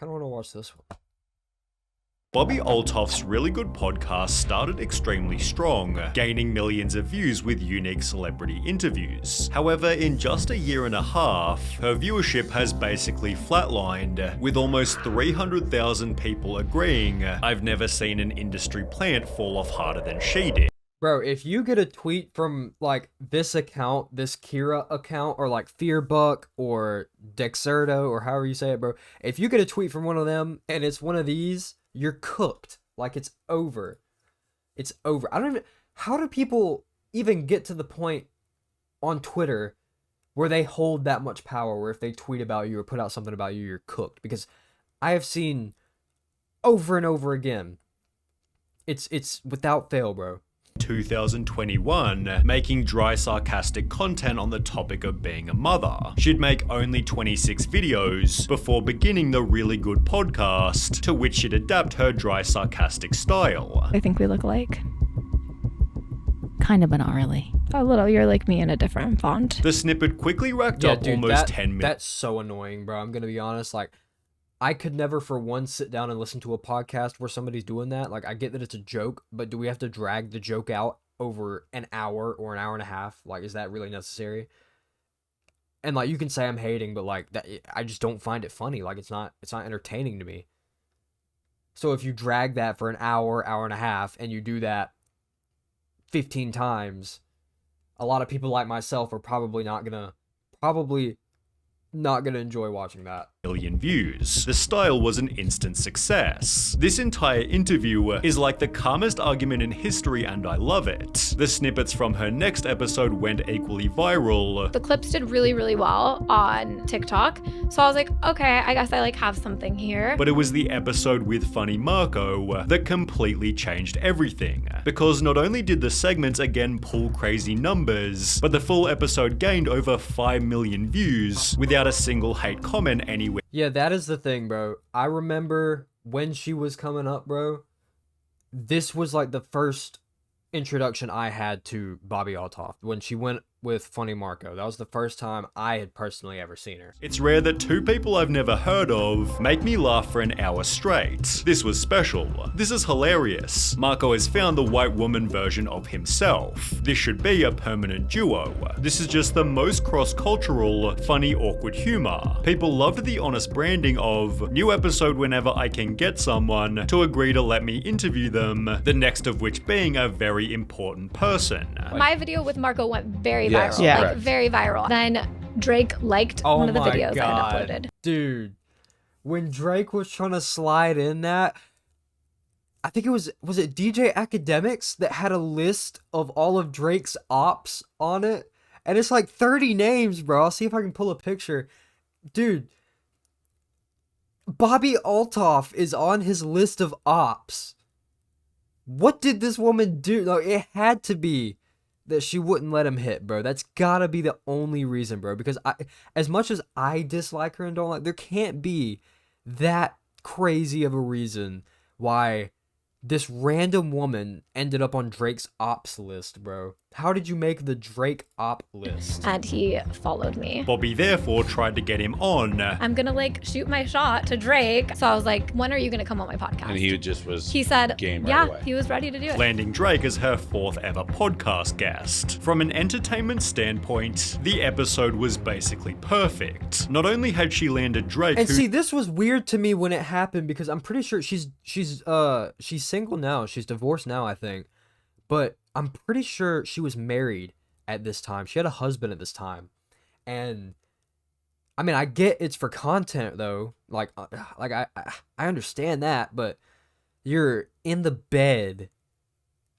Kind of want to watch this one. Bobbi Althoff's Really Good podcast started extremely strong, gaining millions of views with unique celebrity interviews. However, in just a year and a half, her viewership has basically flatlined, with almost 300,000 people agreeing I've never seen an industry plant fall off harder than she did. Bro, if you get a tweet from, like, this account, this Kira account, or, like, Fearbuck, or Dexerto, or however you say it, bro. If you get a tweet from one of them, and it's one of these, you're cooked. Like, it's over. It's over. I don't even... How do people even get to the point on Twitter where they hold that much power, where if they tweet about you or put out something about you, you're cooked? Because I have seen over and over again, it's without fail, bro. 2021, making dry sarcastic content on the topic of being a mother. She'd make only 26 videos before beginning the Really Good podcast, to which she'd adapt her dry sarcastic style. I think we look alike. Kind of, but not really. A little. You're like me in a different font. The snippet quickly racked up almost 10 minutes. That's so annoying, bro. I'm gonna be honest, like, I could never for one sit down and listen to a podcast where somebody's doing that. Like, I get that it's a joke, but do we have to drag the joke out over an hour or an hour and a half? Like, is that really necessary? And, like, you can say I'm hating, but, like, that I just don't find it funny. Like, it's not entertaining to me. So if you drag that for an hour, hour and a half, and you do that 15 times, a lot of people like myself are probably not gonna enjoy watching that. Million views. The style was an instant success. This entire interview is like the calmest argument in history, and I love it. The snippets from her next episode went equally viral. The clips did really, really well on TikTok. So I was like, okay, I guess I like have something here. But it was the episode with Funny Marco that completely changed everything. Because not only did the segments again pull crazy numbers, but the full episode gained over 5 million views without a single hate comment anywhere. Yeah, that is the thing, bro. I remember when she was coming up, bro. This was like the first introduction I had to Bobbi Althoff, when she went with Funny Marco. That was the first time I had personally ever seen her. It's rare that two people I've never heard of make me laugh for an hour straight. This was special. This is hilarious. Marco has found the white woman version of himself. This should be a permanent duo. This is just the most cross-cultural, funny, awkward humor. People loved the honest branding of new episode whenever I can get someone to agree to let me interview them, the next of which being a very important person. My video with Marco went very Yes, viral. yeah. Like, Correct. very viral. Then Drake liked one of the videos I had uploaded. Dude, when Drake was trying to slide in that, I think was it DJ Academics that had a list of all of Drake's ops on it? And it's like 30 names, bro. I'll see if I can pull a picture. Dude, Bobbi Althoff is on his list of ops. What did this woman do? Like, it had to be that she wouldn't let him hit, bro. That's gotta be the only reason, bro. Because as much as I dislike her and don't like, there can't be that crazy of a reason why this random woman ended up on Drake's ops list, bro. How did you make the Drake op list? And he followed me. Bobbi therefore tried to get him on. I'm gonna like shoot my shot to Drake. So I was like, when are you gonna come on my podcast? And he just was He said, game right yeah, away. he was ready to do it. Landing Drake as her 4th ever podcast guest. From an entertainment standpoint, the episode was basically perfect. Not only had she landed Drake, And see, this was weird to me when it happened, because I'm pretty sure she's single now. She's divorced now, I think. But I'm pretty sure she was married at this time. She had a husband at this time. And I mean, I get it's for content though. Like I understand that, but you're in the bed.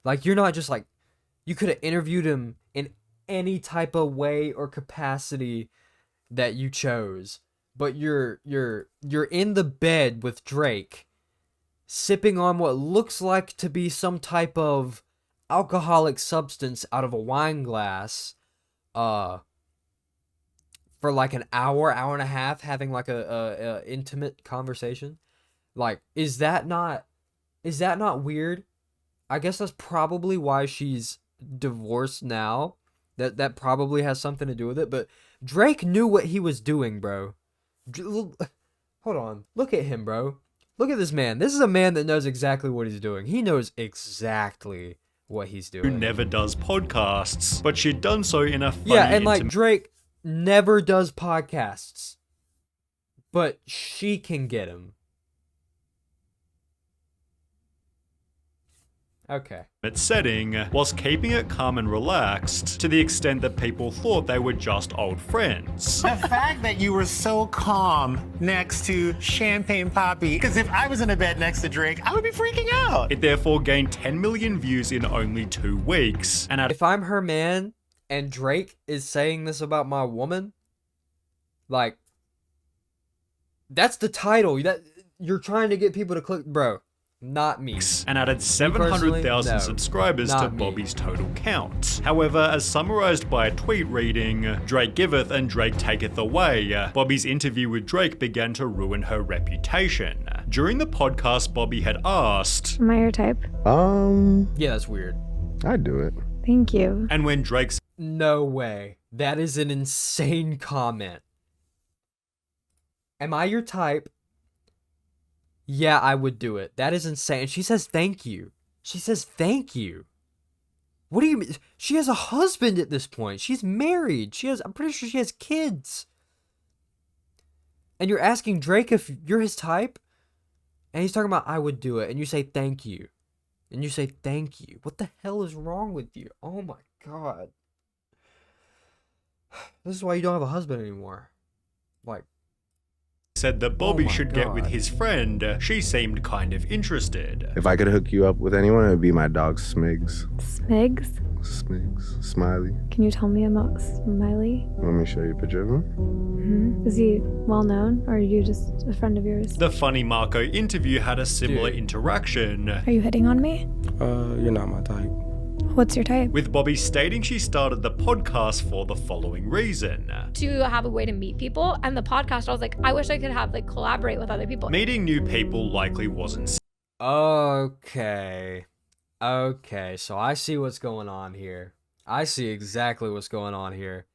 Like, you're not just like, you could have interviewed him in any type of way or capacity that you chose. But you're in the bed with Drake, sipping on what looks like to be some type of alcoholic substance out of a wine glass, for like an hour and a half, having like a intimate conversation. Like, is that not weird? I guess that's probably why she's divorced now. That probably has something to do with it. But Drake knew what he was doing, bro. Hold on. Look at him, bro. Look at this man. This is a man that knows exactly what he's doing. He knows exactly what he's who doing. never does podcasts, but she'd done so in a funny, Yeah, and like intimate Drake never does podcasts, but she can get him. Okay. setting, whilst keeping it calm and relaxed, to the extent that people thought they were just old friends. The fact that you were so calm next to Champagne Poppy, because if I was in a bed next to Drake, I would be freaking out. It therefore gained 10 million views in only 2 weeks, and at If I'm her man and Drake is saying this about my woman, like, that's the title. That you're trying to get people to click, bro. Not me. and added 700,000 no, subscribers to not me. Bobbi's total count. However, as summarized by a tweet reading, Drake giveth and Drake taketh away, Bobbi's interview with Drake began to ruin her reputation. During the podcast, Bobbi had asked, Am I your type? Yeah, that's weird. I'd do it. Thank you. and when Drake No way. That is an insane comment. Am I your type? Yeah, I would do it. That is insane. She says thank you. She says thank you. What do you mean? She has a husband at this point. She's married. I'm pretty sure she has kids. And you're asking Drake if you're his type? And he's talking about I would do it. And you say thank you. And you say thank you. What the hell is wrong with you? Oh my god. This is why you don't have a husband anymore. Like, said that Bobbi my should get with God. his friend, she seemed kind of interested. If I could hook you up with anyone, it would be my dog Smigs. Smigs? Smigs. Smiley. Can you tell me about Smiley? Let me show you a picture of him. Is he well known, or are you just a friend of yours? The funny Marco interview had a similar Dude. interaction, Are you hitting on me? You're not my type. What's your type? with Bobbi stating she started the podcast for the following reason. To have a way to meet people, and the podcast, I was like, I wish I could have collaborate with other people. Meeting new people likely wasn't okay. Okay, so I see what's going on here. I see exactly what's going on here.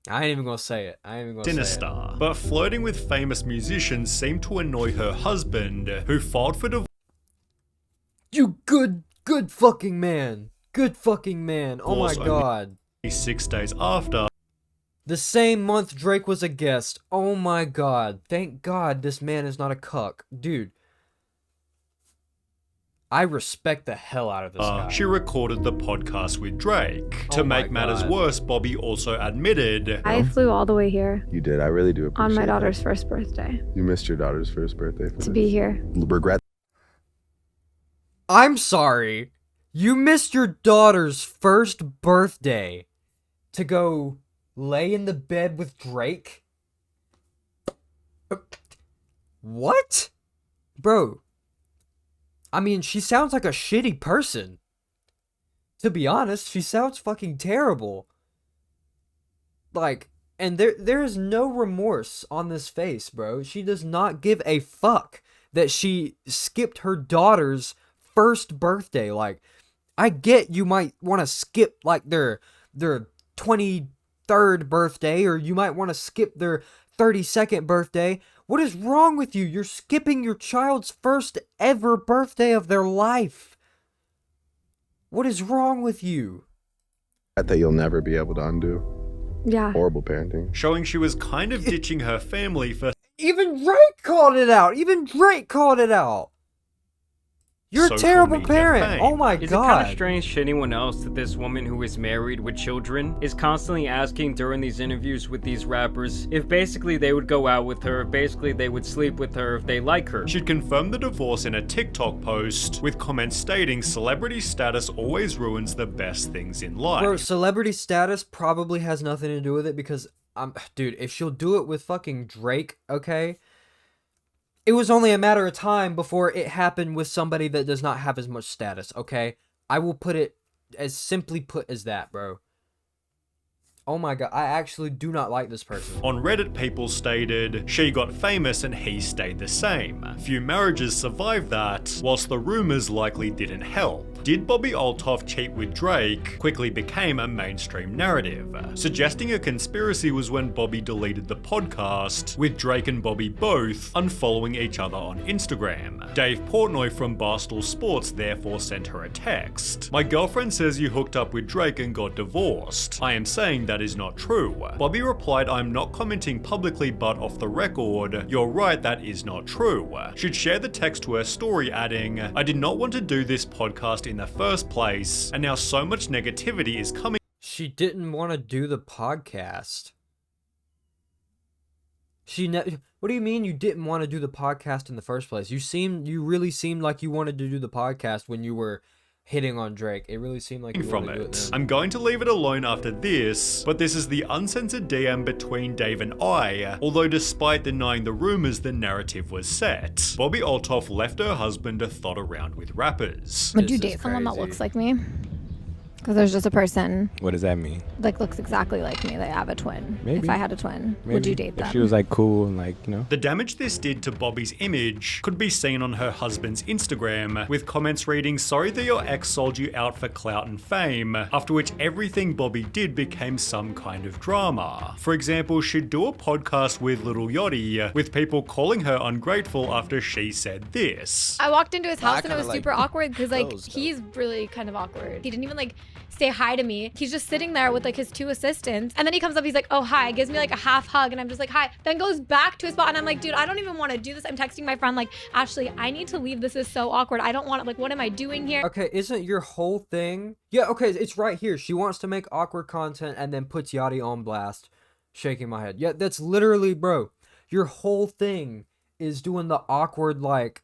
I ain't even gonna say it. I ain't even gonna say it. sinister, but flirting with famous musicians seemed to annoy her husband, who filed for divorce You good fucking man. Good fucking man. Oh my only- god. 6 days after. The same month Drake was a guest. Oh my god. Thank god this man is not a cuck. Dude. I respect the hell out of this guy. She recorded the podcast with Drake. To Oh my make matters God. worse, Bobbi also admitted I flew all the way here You did. I really do appreciate on my that. daughter's first birthday You missed your daughter's first birthday. For to be here. Regret. I'm sorry. You missed your daughter's first birthday to go lay in the bed with Drake? What? Bro. I mean, she sounds like a shitty person. To be honest, she sounds fucking terrible. Like, and there is no remorse on this face, bro. She does not give a fuck that she skipped her daughter's first birthday. Like, I get you might want to skip like their 23rd birthday, or you might want to skip their 32nd birthday. What is wrong with you? You're skipping your child's first ever birthday of their life. What is wrong with you? That you'll never be able to undo. Yeah. Horrible parenting. showing she was kind of ditching her family for Even Drake called it out. Even Drake called it out. You're a Social terrible media parent. fame. Oh my Is it kind of god. strange to anyone else that this woman who is married with children is constantly asking during these interviews with these rappers if basically they would go out with her, if basically they would sleep with her if they like her? She'd confirmed the divorce in a TikTok post, with comments stating celebrity status always ruins the best things in life. Bro, celebrity status probably has nothing to do with it because dude, if she'll do it with fucking Drake, okay? It was only a matter of time before it happened with somebody that does not have as much status, okay? I will put it as simply put as that, bro. Oh my god, I actually do not like this person. On Reddit, people stated, she got famous and he stayed the same. Few marriages survived that, whilst the rumors likely didn't help. did Bobbi Althoff cheat with Drake quickly became a mainstream narrative, suggesting a conspiracy was when Bobbi deleted the podcast, with Drake and Bobbi both unfollowing each other on Instagram. Dave Portnoy from Barstool Sports therefore sent her a text. "My girlfriend says you hooked up with Drake and got divorced. I am saying that is not true." Bobbi replied, "I'm not commenting publicly, but off the record, you're right, that is not true." She'd share the text to her story, adding, "I did not want to do this podcast in the first place, and now so much negativity is coming." She didn't want to do the podcast. What do you mean you didn't want to do the podcast in the first place? You really seemed like you wanted to do the podcast when you were hitting on Drake. It really seemed like you from wanted to do it it. then. I'm going to leave it alone after this, but this is the uncensored DM between Dave and I, although despite denying the rumors, the narrative was set. Bobbi Althoff left her husband to thot around with rappers. Would you This is date someone that crazy. looks like me? Because there's just a person What does that mean? like looks exactly like me. They have a twin. Maybe. If I had a twin, would Maybe. you date them? If she was like cool and like, The damage this did to Bobbi's image could be seen on her husband's Instagram, with comments reading, "Sorry that your ex sold you out for clout and fame," after which everything Bobbi did became some kind of drama. For example, she'd do a podcast with Lil Yachty, with people calling her ungrateful after she said this. I walked into his Well, I house and it kinda was like super awkward because like those, though. he's really kind of awkward. He didn't even like say hi to me. He's just sitting there with like his two assistants, and then he comes up, he's like, "Oh hi," gives me like a half hug, and I'm just like, "Hi," then goes back to his spot, and I'm like, "Dude, I don't even want to do this." I'm texting my friend like, "Ashley, I need to leave. This is so awkward. I don't want to, like, what am I doing here?" Okay, isn't your whole thing? Yeah, okay, it's right here. She wants to make awkward content and then puts Yachty on blast. Shaking my head. Yeah, that's literally, bro. Your whole thing is doing the awkward, like,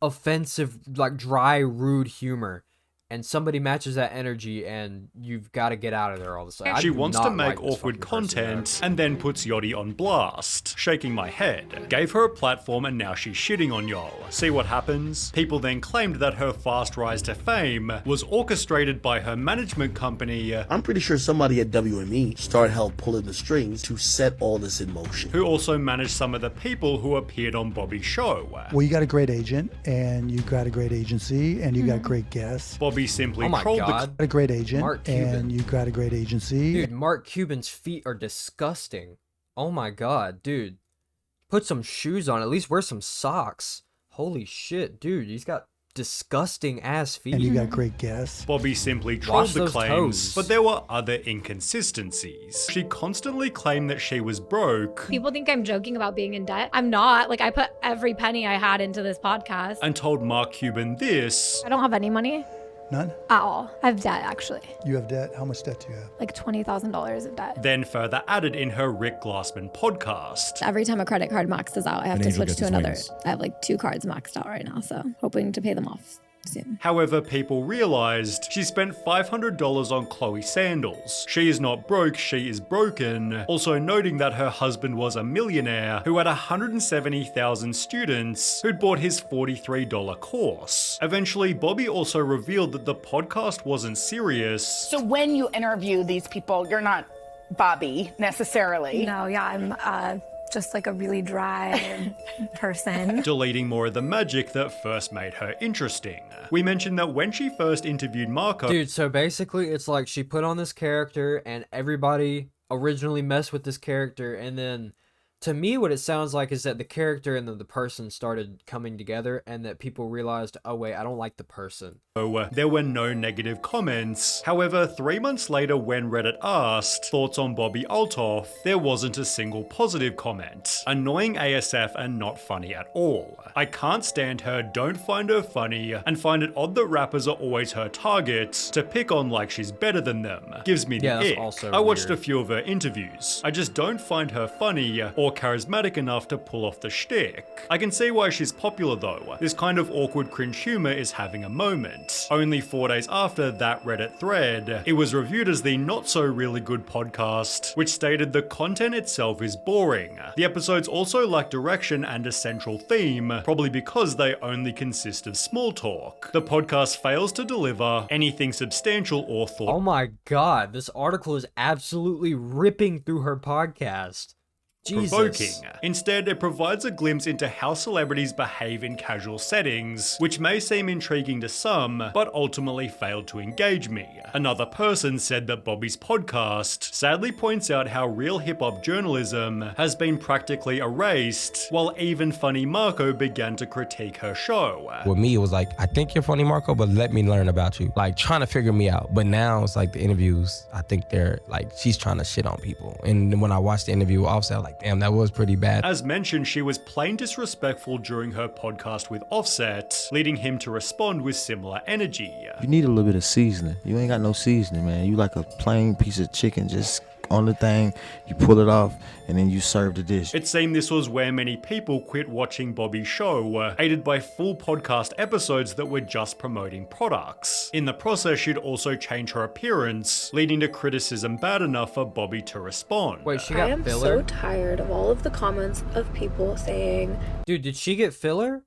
offensive, like, dry, rude humor. And somebody matches that energy, and you've got to get out of there all of a sudden. I She do wants to not make like this awkward fucking person, content and then puts Yachty on blast. Shaking my head. Gave her a platform and now she's shitting on y'all. See what happens? People then claimed that her fast rise to fame was orchestrated by her management company, I'm pretty sure somebody at WME started help pulling the strings to set all this in motion. who also managed some of the people who appeared on Bobbi's show. Well, you got a great agent, and you got a great agency, and you got great guests. Bobbi simply Oh my trolled God. A great agent, Mark Cuban. and you got a great agency. Dude, Mark Cuban's feet are disgusting. Oh my God, dude. Put some shoes on. At least wear some socks. Holy shit, dude. He's got disgusting ass feet. And you got great guests. Bobbi simply trolled Wash the those claims, toes. but there were other inconsistencies. She constantly claimed that she was broke People think I'm joking about being in debt. I'm not. Like, I put every penny I had into this podcast. and told Mark Cuban this. I don't have any money None? at all. I have debt, actually. You have debt? How much debt do you have? Like $20,000 of debt. Then further added in her Rick Glassman podcast. Every time a credit card maxes out, I have to switch to another. I have like 2 cards maxed out right now, so hoping to pay them off soon. However, people realized she spent $500 on Chloe sandals. She is not broke, she is broken. Also noting that her husband was a millionaire who had 170,000 students who'd bought his $43 course. Eventually, Bobbi also revealed that the podcast wasn't serious. So when you interview these people, you're not Bobbi necessarily. No, yeah, I'm just like a really dry person. Deleting more of the magic that first made her interesting. We mentioned that when she first interviewed Marco, Dude, so basically, it's like she put on this character, and everybody originally messed with this character, and then, to me, what it sounds like is that the character and the person started coming together, and that people realized, oh wait, I don't like the person. there were no negative comments. However, 3 months later when Reddit asked thoughts on Bobbi Althoff, there wasn't a single positive comment. Annoying ASF and not funny at all. I can't stand her, don't find her funny, and find it odd that rappers are always her target to pick on like she's better than them. Gives me the Yeah, that's ick. also I watched weird. a few of her interviews. I just don't find her funny or charismatic enough to pull off the shtick. I can see why she's popular though. This kind of awkward cringe humor is having a moment. Only 4 days after that Reddit thread, it was reviewed as the not so really good podcast, which stated the content itself is boring. The episodes also lack direction and a central theme, probably because they only consist of small talk. The podcast fails to deliver anything substantial or thought. Oh my God, this article is absolutely ripping through her podcast. provoking. Instead, it provides a glimpse into how celebrities behave in casual settings, which may seem intriguing to some, but ultimately failed to engage me. Another person said that Bobbi's podcast sadly points out how real hip-hop journalism has been practically erased, while even funny Marco began to critique her show. With me, it was like, I think you're funny, Marco, but let me learn about you. Like, trying to figure me out. But now it's like the interviews, I think they're like, she's trying to shit on people. And when I watched the interview with Offset, I was like, damn, that was pretty bad. As mentioned, she was plain disrespectful during her podcast with Offset, leading him to respond with similar energy. You need a little bit of seasoning. You ain't got no seasoning, man. You like a plain piece of chicken just on the thing, you pull it off, and then you serve the dish. It seemed this was where many people quit watching Bobbi's show, aided by full podcast episodes that were just promoting products. In the process, she'd also change her appearance, leading to criticism bad enough for Bobbi to respond. Wait, she got filler? I am so tired of all of the comments of people saying, dude, did she get filler?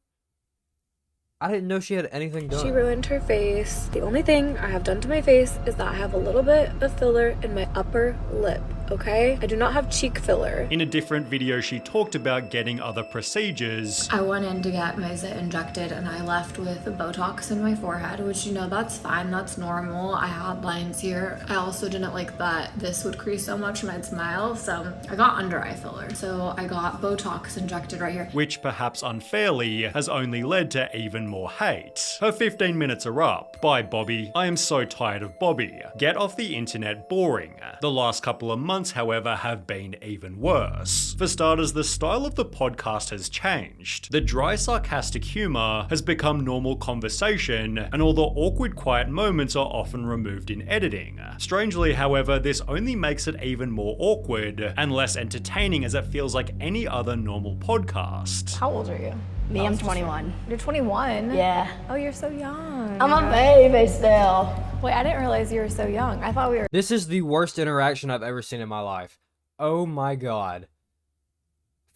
I didn't know she had anything done. She ruined her face. The only thing I have done to my face is that I have a little bit of filler in my upper lip, okay? I do not have cheek filler. In a different video, she talked about getting other procedures. I went in to get my zit injected and I left with a Botox in my forehead, which, you know, that's fine, that's normal. I had lines here. I also didn't like that this would crease so much when I'd smile, so I got under eye filler. So I got Botox injected right here. Which, perhaps unfairly, has only led to even more hate. Her 15 minutes are up. Bye, Bobbi. I am so tired of Bobbi. Get off the internet, boring. The last couple of months, however, have been even worse. For starters, the style of the podcast has changed. The dry, sarcastic humor has become normal conversation, and all the awkward, quiet moments are often removed in editing. Strangely, however, this only makes it even more awkward and less entertaining, as it feels like any other normal podcast. How old are you? Me, I'm 21. You're 21? Yeah. Oh, you're so young. I'm a baby still. Wait, I didn't realize you were so young. I thought we were... This is the worst interaction I've ever seen in my life. Oh my god.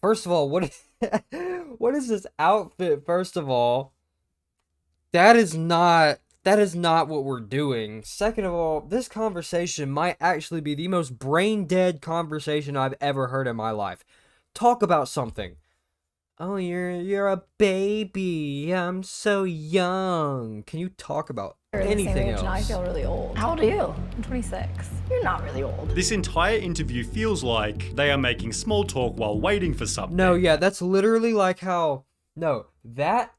First of all, what is this outfit, first of all? That is not what we're doing. Second of all, this conversation might actually be the most brain-dead conversation I've ever heard in my life. Talk about something. Oh, you're a baby. I'm so young. Can you talk about anything else? Now I feel really old. How old are you? I'm 26. You're not really old. This entire interview feels like they are making small talk while waiting for something. No, yeah, that's literally like how... No, that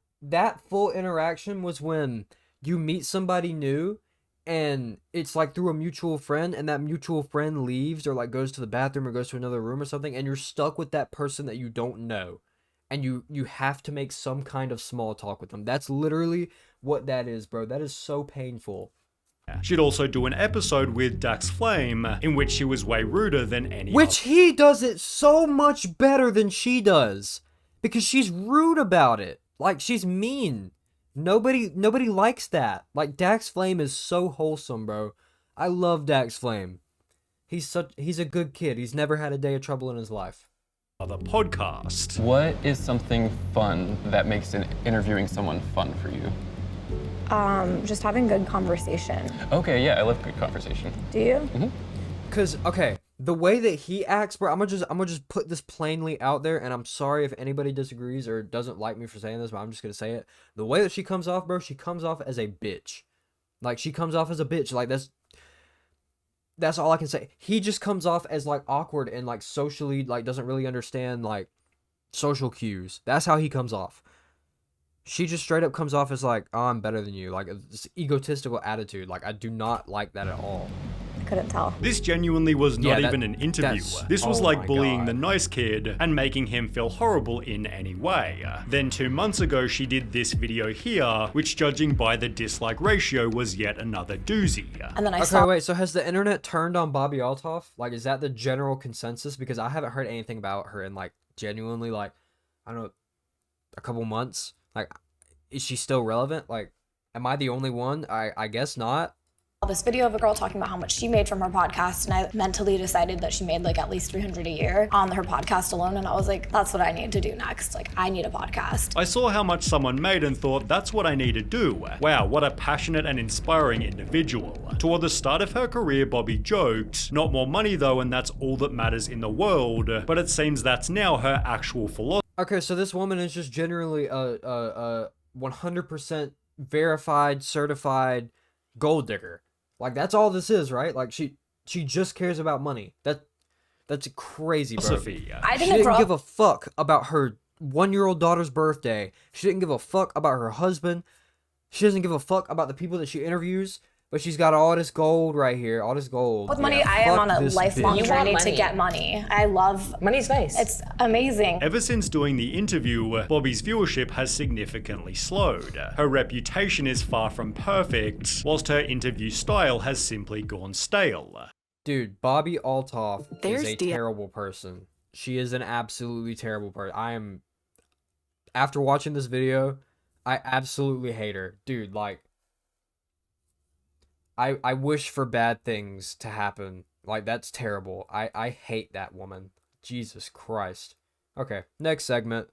full interaction was when you meet somebody new and it's like through a mutual friend, and that mutual friend leaves or like goes to the bathroom or goes to another room or something, and you're stuck with that person that you don't know. And you have to make some kind of small talk with them. That's literally what that is, bro. That is so painful. She'd also do an episode with Dax Flame, in which she was way ruder than any Which he does it so much better than she does. Because she's rude about it. Like, she's mean. Nobody likes that. Like, Dax Flame is so wholesome, bro. I love Dax Flame. He's a good kid. He's never had a day of trouble in his life. Other podcast. What is something fun that makes interviewing someone fun for you? Just having good conversation. Okay, yeah, I love good conversation. Do you? Mm-hmm. Cause okay, the way that he acts, bro, I'm gonna just put this plainly out there, and I'm sorry if anybody disagrees or doesn't like me for saying this, but I'm just gonna say it. The way that she comes off, bro, she comes off as a bitch. Like, she comes off as a bitch. Like, that's all I can say. He just comes off as like awkward and like socially like doesn't really understand like social cues. That's how he comes off. She just straight up comes off as like, oh, I'm better than you. Like, this egotistical attitude. Like, I do not like that at all. Couldn't tell. This genuinely was not even an interview. This was like bullying the nice kid and making him feel horrible in any way. Then 2 months ago, she did this video here, which, judging by the dislike ratio, was yet another doozy. And then wait, so has the internet turned on Bobbi Althoff? Like, is that the general consensus? Because I haven't heard anything about her in like genuinely like, I don't know, a couple months. Like, is she still relevant? Like, am I the only one? I guess not. this video of a girl talking about how much she made from her podcast, and I mentally decided that she made like at least $300 a year on her podcast alone, and I was like, that's what I need to do next. Like, I need a podcast. I saw how much someone made and thought, that's what I need to do. Wow, what a passionate and inspiring individual. Toward the start of her career, Bobbi joked, not more money though, and that's all that matters in the world, but it seems that's now her actual philosophy. Okay, so this woman is just generally a 100% verified, certified gold digger. Like, that's all this is, right? Like, she just cares about money. That's crazy, bro. I She didn't give a fuck about her 1-year-old daughter's birthday. She didn't give a fuck about her husband. She doesn't give a fuck about the people that she interviews. But she's got all this gold right here, all this gold. With money, Yeah, I am fuck on a this lifelong bitch. journey to get money. I love money's nice. It's amazing. Ever since doing the interview, Bobbi's viewership has significantly slowed. Her reputation is far from perfect, whilst her interview style has simply gone stale. Dude, Bobbi Althoff There's is a terrible person. She is an absolutely terrible person. After watching this video, I absolutely hate her. Dude, like, I wish for bad things to happen. Like, that's terrible. I hate that woman. Jesus Christ. Okay, next segment.